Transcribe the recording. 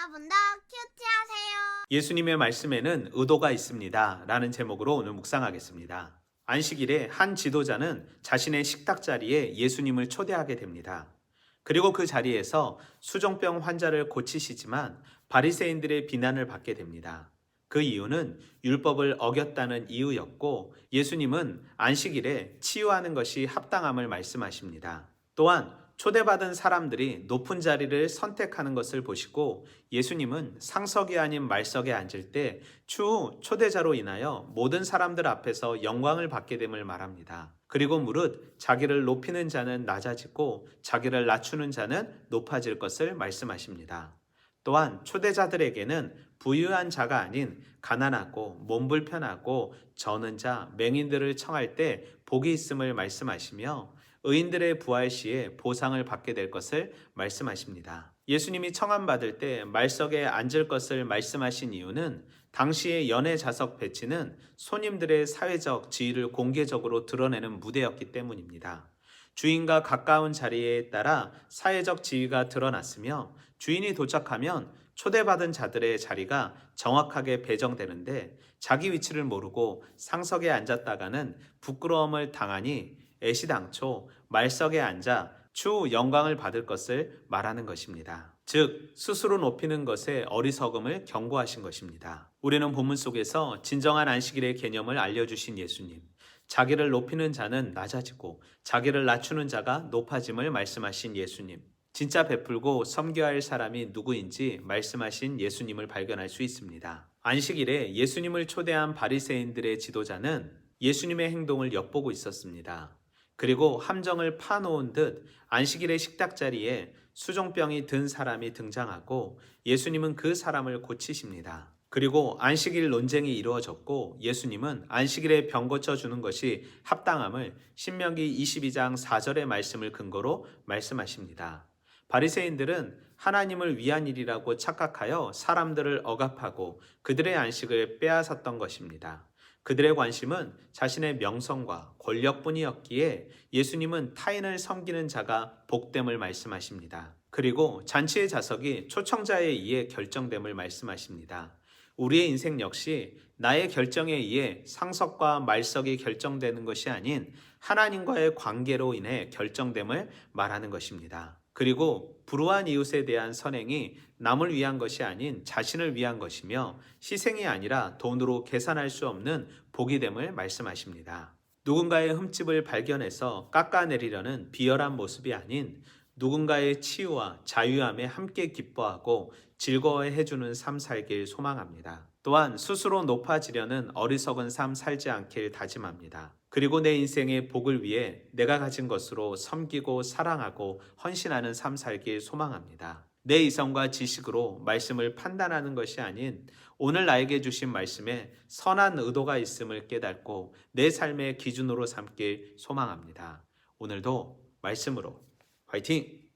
여러분도 큐티하세요. 예수님의 말씀에는 의도가 있습니다. 라는 제목으로 오늘 묵상하겠습니다. 안식일에 한 지도자는 자신의 식탁 자리에 예수님을 초대하게 됩니다. 그리고 그 자리에서 수종병 환자를 고치시지만 바리새인들의 비난을 받게 됩니다. 그 이유는 율법을 어겼다는 이유였고 예수님은 안식일에 치유하는 것이 합당함을 말씀하십니다. 또한 초대받은 사람들이 높은 자리를 선택하는 것을 보시고 예수님은 상석이 아닌 말석에 앉을 때 추후 초대자로 인하여 모든 사람들 앞에서 영광을 받게 됨을 말합니다. 그리고 무릇 자기를 높이는 자는 낮아지고 자기를 낮추는 자는 높아질 것을 말씀하십니다. 또한 초대자들에게는 부유한 자가 아닌 가난하고 몸불편하고 저는 자, 맹인들을 청할 때 복이 있음을 말씀하시며 의인들의 부활 시에 보상을 받게 될 것을 말씀하십니다. 예수님이 청함받을 때 말석에 앉을 것을 말씀하신 이유는 당시의 연회 좌석 배치는 손님들의 사회적 지위를 공개적으로 드러내는 무대였기 때문입니다. 주인과 가까운 자리에 따라 사회적 지위가 드러났으며 주인이 도착하면 초대받은 자들의 자리가 정확하게 배정되는데 자기 위치를 모르고 상석에 앉았다가는 부끄러움을 당하니 애시당초 말석에 앉아 추후 영광을 받을 것을 말하는 것입니다. 즉 스스로 높이는 것에 어리석음을 경고하신 것입니다. 우리는 본문 속에서 진정한 안식일의 개념을 알려주신 예수님, 자기를 높이는 자는 낮아지고 자기를 낮추는 자가 높아짐을 말씀하신 예수님, 진짜 베풀고 섬겨야 할 사람이 누구인지 말씀하신 예수님을 발견할 수 있습니다. 안식일에 예수님을 초대한 바리새인들의 지도자는 예수님의 행동을 엿보고 있었습니다. 그리고 함정을 파놓은 듯 안식일의 식탁 자리에 수종병이 든 사람이 등장하고 예수님은 그 사람을 고치십니다. 그리고 안식일 논쟁이 이루어졌고 예수님은 안식일에 병 고쳐주는 것이 합당함을 신명기 22장 4절의 말씀을 근거로 말씀하십니다. 바리새인들은 하나님을 위한 일이라고 착각하여 사람들을 억압하고 그들의 안식을 빼앗았던 것입니다. 그들의 관심은 자신의 명성과 권력뿐이었기에 예수님은 타인을 섬기는 자가 복됨을 말씀하십니다. 그리고 잔치의 좌석이 초청자에 의해 결정됨을 말씀하십니다. 우리의 인생 역시 나의 결정에 의해 상석과 말석이 결정되는 것이 아닌 하나님과의 관계로 인해 결정됨을 말하는 것입니다. 그리고 불우한 이웃에 대한 선행이 남을 위한 것이 아닌 자신을 위한 것이며 희생이 아니라 돈으로 계산할 수 없는 복이 됨을 말씀하십니다. 누군가의 흠집을 발견해서 깎아내리려는 비열한 모습이 아닌 누군가의 치유와 자유함에 함께 기뻐하고 즐거워해주는 삶 살길 소망합니다. 또한 스스로 높아지려는 어리석은 삶 살지 않길 다짐합니다. 그리고 내 인생의 복을 위해 내가 가진 것으로 섬기고 사랑하고 헌신하는 삶 살길 소망합니다. 내 이성과 지식으로 말씀을 판단하는 것이 아닌 오늘 나에게 주신 말씀에 선한 의도가 있음을 깨닫고 내 삶의 기준으로 삼길 소망합니다. 오늘도 말씀으로 화이팅!